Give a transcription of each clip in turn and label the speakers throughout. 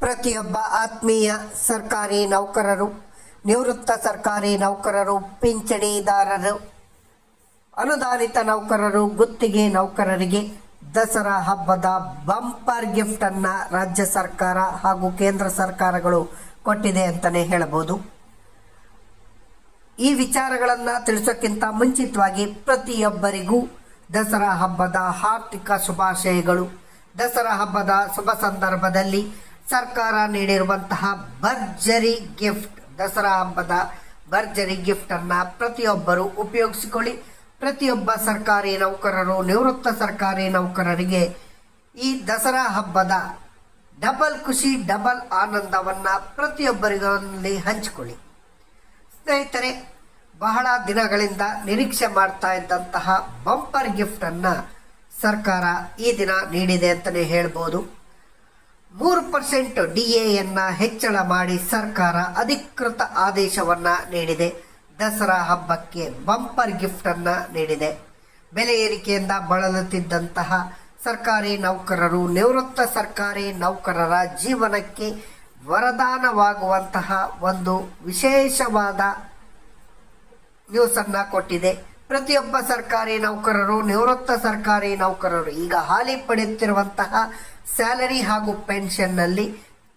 Speaker 1: ಪ್ರತಿಯೊಬ್ಬ ಆತ್ಮೀಯ ಸರ್ಕಾರಿ ನೌಕರರು, ನಿವೃತ್ತ ಸರ್ಕಾರಿ ನೌಕರರು, ಪಿಂಚಣಿದಾರರು, ಅನುದಾನಿತ ನೌಕರರು, ಗುತ್ತಿಗೆ ನೌಕರರಿಗೆ ದಸರಾ ಹಬ್ಬದ ಬಂಪರ್ ಗಿಫ್ಟ್ ಅನ್ನ ರಾಜ್ಯ ಸರ್ಕಾರ ಹಾಗೂ ಕೇಂದ್ರ ಸರ್ಕಾರಗಳು ಕೊಟ್ಟಿದೆ ಅಂತಾನೆ ಹೇಳಬಹುದು. ಈ ವಿಚಾರಗಳನ್ನ ತಿಳಿಸೋಕ್ಕಿಂತ ಮುಂಚಿತವಾಗಿ ಪ್ರತಿಯೊಬ್ಬರಿಗೂ ದಸರಾ ಹಬ್ಬದ ಹಾರ್ದಿಕ ಶುಭಾಶಯಗಳು. ದಸರಾ ಹಬ್ಬದ ಶುಭ ಸಂದರ್ಭದಲ್ಲಿ ಸರ್ಕಾರ ನೀಡಿರುವಂತಹ ಭರ್ಜರಿ ಗಿಫ್ಟ್, ದಸರಾ ಹಬ್ಬದ ಭರ್ಜರಿ ಗಿಫ್ಟ್ ಅನ್ನ ಪ್ರತಿಯೊಬ್ಬರು ಉಪಯೋಗಿಸಿಕೊಳ್ಳಿ. ಪ್ರತಿಯೊಬ್ಬ ಸರ್ಕಾರಿ ನೌಕರರು, ನಿವೃತ್ತ ಸರ್ಕಾರಿ ನೌಕರರಿಗೆ ಈ ದಸರಾ ಹಬ್ಬದ ಡಬಲ್ ಖುಷಿ, ಡಬಲ್ ಆನಂದವನ್ನ ಪ್ರತಿಯೊಬ್ಬರಿಗಲ್ಲಿ ಹಂಚಿಕೊಳ್ಳಿ. ಸ್ನೇಹಿತರೆ, ಬಹಳ ದಿನಗಳಿಂದ ನಿರೀಕ್ಷೆ ಮಾಡ್ತಾ ಇದ್ದಂತಹ ಬಂಪರ್ ಗಿಫ್ಟ್ ಅನ್ನ ಸರ್ಕಾರ ಈ ದಿನ ನೀಡಿದೆ ಅಂತಾನೆ ಹೇಳ್ಬೋದು. 3% DAಯನ್ನ ಹೆಚ್ಚಳ ಮಾಡಿ ಸರ್ಕಾರ ಅಧಿಕೃತ ಆದೇಶವನ್ನ ನೀಡಿದೆ. ದಸರಾ ಹಬ್ಬಕ್ಕೆ ಬಂಪರ್ ಗಿಫ್ಟ್ ಅನ್ನ ನೀಡಿದೆ. ಬೆಲೆ ಏರಿಕೆಯಿಂದ ಬಳಲುತ್ತಿದ್ದಂತಹ ಸರ್ಕಾರಿ ನೌಕರರು, ನಿವೃತ್ತ ಸರ್ಕಾರಿ ನೌಕರರ ಜೀವನಕ್ಕೆ ವರದಾನವಾಗುವಂತಹ ಒಂದು ವಿಶೇಷವಾದ ನ್ಯೂಸ್ ಅನ್ನ ಕೊಟ್ಟಿದೆ. ಪ್ರತಿಯೊಬ್ಬ ಸರ್ಕಾರಿ ನೌಕರರು, ನಿವೃತ್ತ ಸರ್ಕಾರಿ ನೌಕರರು ಈಗ ಹಾಲಿ ಪಡೆಯುತ್ತಿರುವಂತಹ ಸ್ಯಾಲರಿ ಹಾಗೂ ಪೆನ್ಷನ್ ನಲ್ಲಿ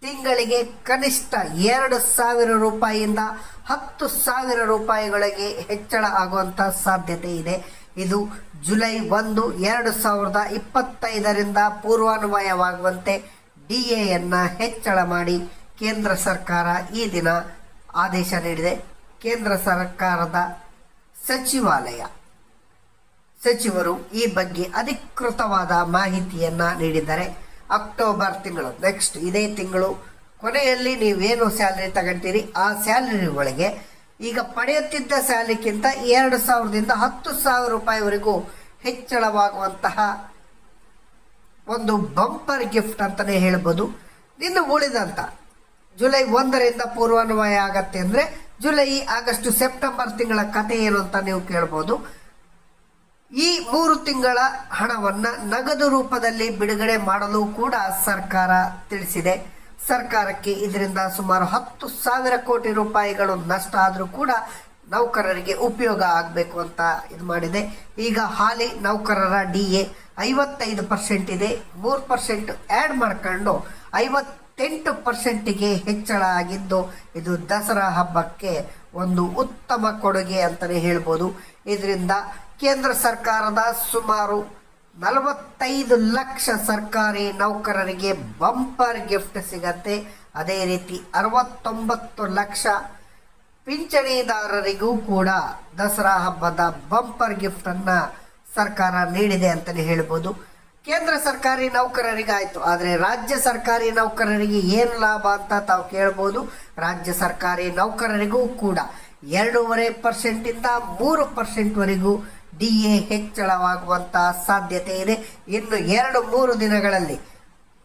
Speaker 1: ತಿಂಗಳಿಗೆ ಕನಿಷ್ಠ 2,000 ರೂಪಾಯಿಯಿಂದ 10,000 ರೂಪಾಯಿಗಳಿಗೆ ಹೆಚ್ಚಳ ಆಗುವಂತಹ ಸಾಧ್ಯತೆ ಇದೆ. ಇದು ಜುಲೈ 1, 2025ರಿಂದ ಪೂರ್ವಾನ್ವಯವಾಗುವಂತೆ DAಯನ್ನ ಹೆಚ್ಚಳ ಮಾಡಿ ಕೇಂದ್ರ ಸರ್ಕಾರ ಈ ದಿನ ಆದೇಶ ನೀಡಿದೆ. ಕೇಂದ್ರ ಸರ್ಕಾರದ ಸಚಿವರು ಈ ಬಗ್ಗೆ ಅಧಿಕೃತವಾದ ಮಾಹಿತಿಯನ್ನ ನೀಡಿದ್ದಾರೆ. ಅಕ್ಟೋಬರ್ ತಿಂಗಳು, ನೆಕ್ಸ್ಟ್ ಇದೇ ತಿಂಗಳು ಕೊನೆಯಲ್ಲಿ ನೀವೇನು ಸ್ಯಾಲರಿ ತಗೊಂತೀರಿ ಆ ಸ್ಯಾಲರಿ ಒಳಗೆ ಈಗ ಪಡೆಯುತ್ತಿದ್ದ ಸ್ಯಾಲರಿಗಿಂತ 2,000ದಿಂದ 10,000 ರೂಪಾಯಿವರೆಗೂ ಹೆಚ್ಚಳವಾಗುವಂತಹ ಒಂದು ಬಂಪರ್ ಗಿಫ್ಟ್ ಅಂತಾನೆ ಹೇಳ್ಬೋದು. ಇನ್ನು ಉಳಿದಂತ ಜುಲೈ 1ರಿಂದ ಪೂರ್ವಾನ್ವಯ ಆಗತ್ತೆ ಅಂದ್ರೆ ಜುಲೈ, ಆಗಸ್ಟ್, ಸೆಪ್ಟೆಂಬರ್ ತಿಂಗಳ ಕಥೆ ಏನು ಅಂತ ನೀವು ಕೇಳಬಹುದು. ಈ 3 ತಿಂಗಳ ಹಣವನ್ನ ನಗದು ರೂಪದಲ್ಲಿ ಬಿಡುಗಡೆ ಮಾಡಲು ಕೂಡ ಸರ್ಕಾರ ತಿಳಿಸಿದೆ. ಸರ್ಕಾರಕ್ಕೆ ಇದರಿಂದ ಸುಮಾರು 10,000 ಕೋಟಿ ರೂಪಾಯಿಗಳು ನಷ್ಟ ಆದ್ರೂ ಕೂಡ ನೌಕರರಿಗೆ ಉಪಯೋಗ ಆಗಬೇಕು ಅಂತ ಇದು ಮಾಡಿದೆ. ಈಗ ಹಾಲಿ ನೌಕರರ DA 55% ಇದೆ. 3% ಆಡ್ ಮಾಡ್ಕೊಂಡು 58%ಗೆ ಹೆಚ್ಚಳ ಆಗಿದ್ದು, ಇದು ದಸರಾ ಹಬ್ಬಕ್ಕೆ ಒಂದು ಉತ್ತಮ ಕೊಡುಗೆ ಅಂತಾನೆ ಹೇಳ್ಬೋದು. ಇದರಿಂದ ಕೇಂದ್ರ ಸರ್ಕಾರದ ಸುಮಾರು 45 ಲಕ್ಷ ಸರ್ಕಾರಿ ನೌಕರರಿಗೆ ಬಂಪರ್ ಗಿಫ್ಟ್ ಸಿಗತ್ತೆ. ಅದೇ ರೀತಿ 69 ಲಕ್ಷ ಪಿಂಚಣಿದಾರರಿಗೂ ಕೂಡ ದಸರಾ ಹಬ್ಬದ ಬಂಪರ್ ಗಿಫ್ಟ್ ಅನ್ನ ಸರ್ಕಾರ ನೀಡಿದೆ ಅಂತಾನೆ ಹೇಳ್ಬೋದು. ಕೇಂದ್ರ ಸರ್ಕಾರಿ ನೌಕರರಿಗಾಯ್ತು, ಆದ್ರೆ ರಾಜ್ಯ ಸರ್ಕಾರಿ ನೌಕರರಿಗೆ ಏನು ಲಾಭ ಅಂತ ತಾವು ಕೇಳಬಹುದು. ರಾಜ್ಯ ಸರ್ಕಾರಿ ನೌಕರರಿಗೂ ಕೂಡ 2.5% ಇಂದ 3% ವರೆಗೂ DA ಹೆಚ್ಚಳವಾಗುವಂತಹ ಸಾಧ್ಯತೆ ಇದೆ. ಇನ್ನು 2-3 ದಿನಗಳಲ್ಲಿ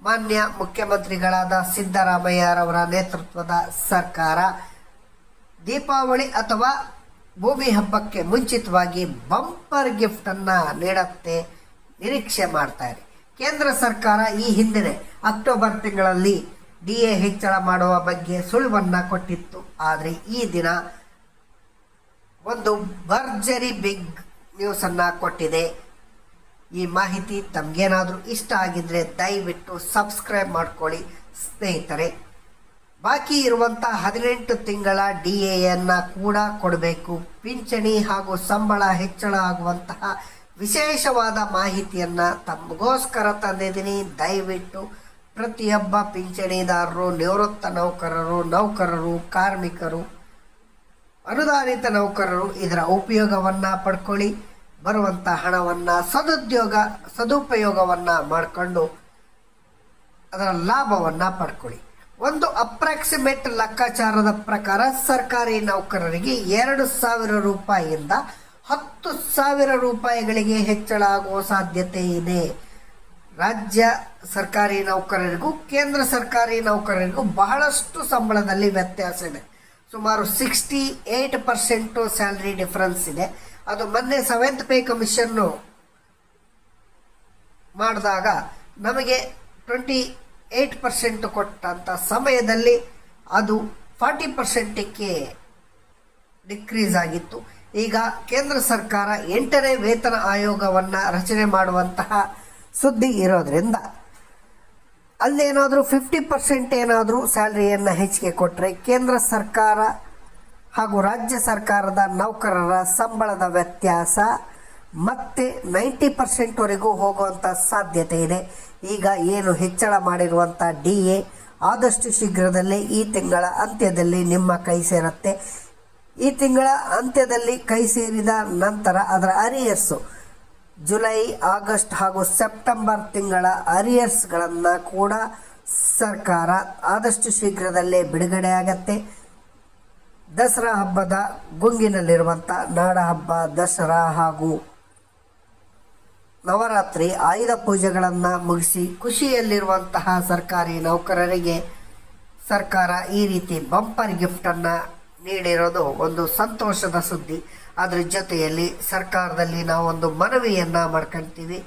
Speaker 1: ಮಾನ್ಯ ಮುಖ್ಯಮಂತ್ರಿಗಳಾದ ಸಿದ್ದರಾಮಯ್ಯರವರ ನೇತೃತ್ವದ ಸರ್ಕಾರ ದೀಪಾವಳಿ ಅಥವಾ ಭೂಮಿ ಹಬ್ಬಕ್ಕೆ ಮುಂಚಿತವಾಗಿ ಬಂಪರ್ ಗಿಫ್ಟ್ ಅನ್ನ ನೀಡುತ್ತೆ ನಿರೀಕ್ಷೆ ಮಾಡ್ತಾರೆ. ಕೇಂದ್ರ ಸರ್ಕಾರ ಈ ಹಿಂದೆ ಅಕ್ಟೋಬರ್ ತಿಂಗಳಲ್ಲಿ DA ಹೆಚ್ಚಳ ಮಾಡುವ ಬಗ್ಗೆ ಸುಳಿವನ್ನ ಕೊಟ್ಟಿತ್ತು. ಆದ್ರೆ ಈ ದಿನ ಒಂದು ಭರ್ಜರಿ ಬಿಗ್ ನ್ಯೂಸ್ ಅನ್ನ ಕೊಟ್ಟಿದೆ. ಈ ಮಾಹಿತಿ ತಮ್ಗೇನಾದ್ರೂ ಇಷ್ಟ ಆಗಿದ್ರೆ ದಯವಿಟ್ಟು ಸಬ್ಸ್ಕ್ರೈಬ್ ಮಾಡ್ಕೊಳ್ಳಿ ಸ್ನೇಹಿತರೆ. ಬಾಕಿ ಇರುವಂತಹ 18 ತಿಂಗಳ DAಯನ್ನ ಕೂಡ ಕೊಡಬೇಕು. ಪಿಂಚಣಿ ಹಾಗೂ ಸಂಬಳ ಹೆಚ್ಚಳ ಆಗುವಂತಹ ವಿಶೇಷವಾದ ಮಾಹಿತಿಯನ್ನ ತಮಗೋಸ್ಕರ ತಂದಿದ್ದೀನಿ. ದಯವಿಟ್ಟು ಪ್ರತಿಯೊಬ್ಬ ಪಿಂಚಣಿದಾರರು, ನಿವೃತ್ತ ನೌಕರರು, ಕಾರ್ಮಿಕರು, ಅನುದಾನಿತ ನೌಕರರು ಇದರ ಉಪಯೋಗವನ್ನ ಪಡ್ಕೊಳ್ಳಿ. ಬರುವಂತ ಹಣವನ್ನ ಸದುಪಯೋಗವನ್ನ ಮಾಡಿಕೊಂಡು ಅದರ ಲಾಭವನ್ನ ಪಡ್ಕೊಳ್ಳಿ. ಒಂದು ಅಪ್ರಾಕ್ಸಿಮೇಟ್ ಲೆಕ್ಕಾಚಾರದ ಪ್ರಕಾರ ಸರ್ಕಾರಿ ನೌಕರರಿಗೆ 2,000 ರೂಪಾಯಿಯಿಂದ 10,000 ರೂಪಾಯಿಗಳಿಗೆ ಹೆಚ್ಚಳ ಆಗುವ ಸಾಧ್ಯತೆ ಇದೆ. ರಾಜ್ಯ ಸರ್ಕಾರಿ ನೌಕರರಿಗೂ ಕೇಂದ್ರ ಸರ್ಕಾರಿ ನೌಕರರಿಗೂ ಬಹಳಷ್ಟು ಸಂಬಳದಲ್ಲಿ ವ್ಯತ್ಯಾಸ ಇದೆ. ಸುಮಾರು 68% ಸ್ಯಾಲರಿ ಡಿಫರೆನ್ಸ್ ಇದೆ. ಅದು ಮೊನ್ನೆ 7th ಪೇ ಕಮಿಷನ್ ಮಾಡಿದಾಗ ನಮಗೆ 8% ಕೊಟ್ಟಂಥ ಸಮಯದಲ್ಲಿ ಅದು 40%ಕ್ಕೆ ಡಿಕ್ರೀಸ್ ಆಗಿತ್ತು. ಈಗ ಕೇಂದ್ರ ಸರ್ಕಾರ 8ನೇ ವೇತನ ಆಯೋಗವನ್ನು ರಚನೆ ಮಾಡುವಂತಹ ಸುದ್ದಿ ಇರೋದ್ರಿಂದ ಅಲ್ಲೇನಾದರೂ 50% ಏನಾದರೂ ಸ್ಯಾಲರಿಯನ್ನು ಹೆಚ್ಚಿಗೆ ಕೊಟ್ಟರೆ ಕೇಂದ್ರ ಸರ್ಕಾರ ಹಾಗೂ ರಾಜ್ಯ ಸರ್ಕಾರದ ನೌಕರರ ಸಂಬಳದ ವ್ಯತ್ಯಾಸ ಮತ್ತೆ 90%ವರೆಗೂ ಹೋಗುವಂಥ ಸಾಧ್ಯತೆ ಇದೆ. ಈಗ ಏನು ಹೆಚ್ಚಳ ಮಾಡಿರುವಂಥ DA ಆದಷ್ಟು ಶೀಘ್ರದಲ್ಲೇ ಈ ತಿಂಗಳ ಅಂತ್ಯದಲ್ಲಿ ನಿಮ್ಮ ಕೈ ಸೇರುತ್ತೆ. ಈ ತಿಂಗಳ ಅಂತ್ಯದಲ್ಲಿ ಕೈ ಸೇರಿದ ನಂತರ ಅದರ ಅರಿಯರ್ಸು ಜುಲೈ, ಆಗಸ್ಟ್ ಹಾಗೂ ಸೆಪ್ಟೆಂಬರ್ ತಿಂಗಳ ಅರಿಯರ್ಸ್ಗಳನ್ನು ಕೂಡ ಸರ್ಕಾರ ಆದಷ್ಟು ಶೀಘ್ರದಲ್ಲೇ ಬಿಡುಗಡೆ ಆಗತ್ತೆ. ದಸರಾ ಹಬ್ಬದ ಗುಂಗಿನಲ್ಲಿರುವಂಥ ನಾಡ ಹಬ್ಬ, ದಸರಾ ಹಾಗೂ ನವರಾತ್ರಿ ಆಯುಧ ಪೂಜೆಗಳನ್ನು ಮುಗಿಸಿ ಖುಷಿಯಲ್ಲಿರುವಂತಹ ಸರ್ಕಾರಿ ನೌಕರರಿಗೆ ಸರ್ಕಾರ ಈ ರೀತಿ ಬಂಪರ್ ಗಿಫ್ಟನ್ನು ನೀಡಿರೋದು ಒಂದು ಸಂತೋಷದ ಸುದ್ದಿ. ಅದರ ಜೊತೆಯಲ್ಲಿ ಸರ್ಕಾರದಲ್ಲಿ ನಾವು ಒಂದು ಮನವಿಯನ್ನು ಮಾಡ್ಕೊಳ್ತೀವಿ.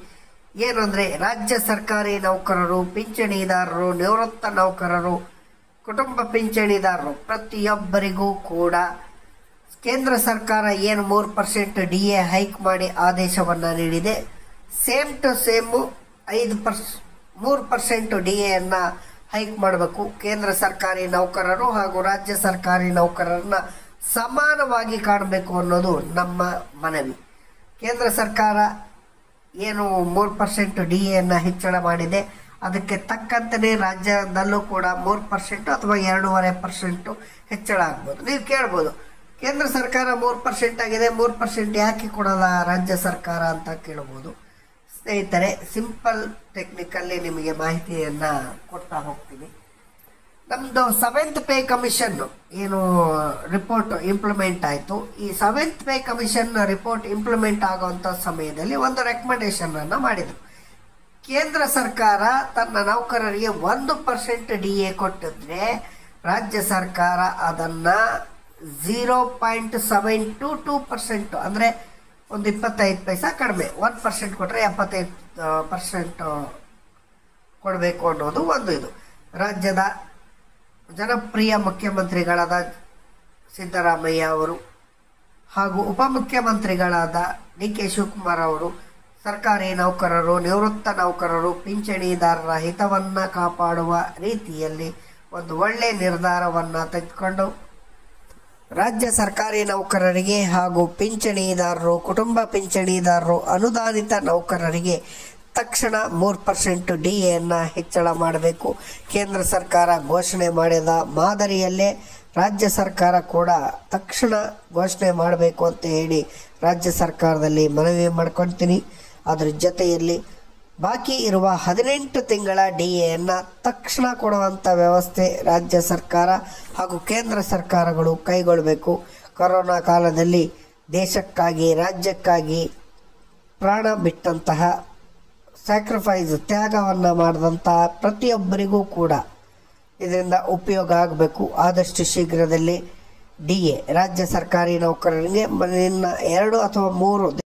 Speaker 1: ಏನು ಅಂದರೆ ರಾಜ್ಯ ಸರ್ಕಾರಿ ನೌಕರರು, ಪಿಂಚಣಿದಾರರು, ನಿವೃತ್ತ ನೌಕರರು, ಕುಟುಂಬ ಪಿಂಚಣಿದಾರರು ಪ್ರತಿಯೊಬ್ಬರಿಗೂ ಕೂಡ ಕೇಂದ್ರ ಸರ್ಕಾರ ಏನು 3% DA ಹೈಕ್ ಮಾಡಿ ಆದೇಶವನ್ನು ನೀಡಿದೆ, ಸೇಮ್ ಟು ಸೇಮು 3% DAಯನ್ನು ಹೈಕ್ ಮಾಡಬೇಕು. ಕೇಂದ್ರ ಸರ್ಕಾರಿ ನೌಕರರು ಹಾಗೂ ರಾಜ್ಯ ಸರ್ಕಾರಿ ನೌಕರರನ್ನ ಸಮಾನವಾಗಿ ಕಾಣಬೇಕು ಅನ್ನೋದು ನಮ್ಮ ಮನವಿ. ಕೇಂದ್ರ ಸರ್ಕಾರ ಏನು 3% DAಯನ್ನು ಹೆಚ್ಚಳ ಮಾಡಿದೆ, ಅದಕ್ಕೆ ತಕ್ಕಂತೆಯೇ ರಾಜ್ಯದಲ್ಲೂ ಕೂಡ 3% ಅಥವಾ 2.5% ಹೆಚ್ಚಳ ಆಗ್ಬೋದು. ನೀವು ಕೇಳ್ಬೋದು, ಕೇಂದ್ರ ಸರ್ಕಾರ 3% ಆಗಿದೆ, 3% ಯಾಕೆ ಕೊಡಲ್ಲ ರಾಜ್ಯ ಸರ್ಕಾರ ಅಂತ ಕೇಳ್ಬೋದು. ಸ್ನೇಹಿತರೆ, ಸಿಂಪಲ್ ಟೆಕ್ನಿಕಲ್ಲಿ ನಿಮಗೆ ಮಾಹಿತಿಯನ್ನು ಕೊಡ್ತಾ ಹೋಗ್ತೀನಿ. ನಮ್ಮದು 7th ಪೇ ಕಮಿಷನ್ ಏನು ರಿಪೋರ್ಟ್ ಇಂಪ್ಲಿಮೆಂಟ್ ಆಯಿತು. ಈ 7th pay commission report implement ಆಗುವಂಥ ಸಮಯದಲ್ಲಿ ಒಂದು ರೆಕಮೆಂಡೇಶನನ್ನು ಮಾಡಿದರು. ಕೇಂದ್ರ ಸರ್ಕಾರ ತನ್ನ ನೌಕರರಿಗೆ 1% DA ಕೊಟ್ಟಿದ್ರೆ ರಾಜ್ಯ ಸರ್ಕಾರ ಅದನ್ನು 0.722% ಅಂದರೆ ಒಂದು 25 ಪೈಸಾ ಕಡಿಮೆ, 1% ಕೊಟ್ಟರೆ 75% ಕೊಡಬೇಕು ಅನ್ನೋದು ಒಂದು. ಇದು ರಾಜ್ಯದ ಜನಪ್ರಿಯ ಮುಖ್ಯಮಂತ್ರಿಗಳಾದ ಸಿದ್ದರಾಮಯ್ಯ ಅವರು ಹಾಗೂ ಉಪಮುಖ್ಯಮಂತ್ರಿಗಳಾದ DK ಶಿವಕುಮಾರ್ ಅವರು ಸರ್ಕಾರಿ ನೌಕರರು, ನಿವೃತ್ತ ನೌಕರರು, ಪಿಂಚಣಿದಾರರ ಹಿತವನ್ನು ಕಾಪಾಡುವ ರೀತಿಯಲ್ಲಿ ಒಂದು ಒಳ್ಳೆಯ ನಿರ್ಧಾರವನ್ನು ತೆಗೆದುಕೊಂಡು ರಾಜ್ಯ ಸರ್ಕಾರಿ ನೌಕರರಿಗೆ ಹಾಗೂ ಪಿಂಚಣಿದಾರರು, ಕುಟುಂಬ ಪಿಂಚಣಿದಾರರು, ಅನುದಾನಿತ ನೌಕರರಿಗೆ ತಕ್ಷಣ 3% DAಯನ್ನು ಹೆಚ್ಚಳ ಮಾಡಬೇಕು. ಕೇಂದ್ರ ಸರ್ಕಾರ ಘೋಷಣೆ ಮಾಡಿದ ಮಾದರಿಯಲ್ಲೇ ರಾಜ್ಯ ಸರ್ಕಾರ ಕೂಡ ತಕ್ಷಣ ಘೋಷಣೆ ಮಾಡಬೇಕು ಅಂತ ಹೇಳಿ ರಾಜ್ಯ ಸರ್ಕಾರದಲ್ಲಿ ಮನವಿ ಮಾಡ್ಕೊಳ್ತೀನಿ. ಅದರ ಜೊತೆಯಲ್ಲಿ ಬಾಕಿ ಇರುವ 18 ತಿಂಗಳ DAಯನ್ನು ತಕ್ಷಣ ಕೊಡುವಂಥ ವ್ಯವಸ್ಥೆ ರಾಜ್ಯ ಸರ್ಕಾರ ಹಾಗೂ ಕೇಂದ್ರ ಸರ್ಕಾರಗಳು ಕೈಗೊಳ್ಳಬೇಕು. ಕೊರೋನಾ ಕಾಲದಲ್ಲಿ ದೇಶಕ್ಕಾಗಿ, ರಾಜ್ಯಕ್ಕಾಗಿ ಪ್ರಾಣ ಬಿಟ್ಟಂತಹ, ಸ್ಯಾಕ್ರಿಫೈಸ್ ತ್ಯಾಗವನ್ನು ಮಾಡಿದಂತಹ ಪ್ರತಿಯೊಬ್ಬರಿಗೂ ಕೂಡ ಇದರಿಂದ ಉಪಯೋಗ ಆಗಬೇಕು. ಆದಷ್ಟು ಶೀಘ್ರದಲ್ಲಿ DA ರಾಜ್ಯ ಸರ್ಕಾರಿ ನೌಕರರಿಗೆ 2 ಅಥವಾ 3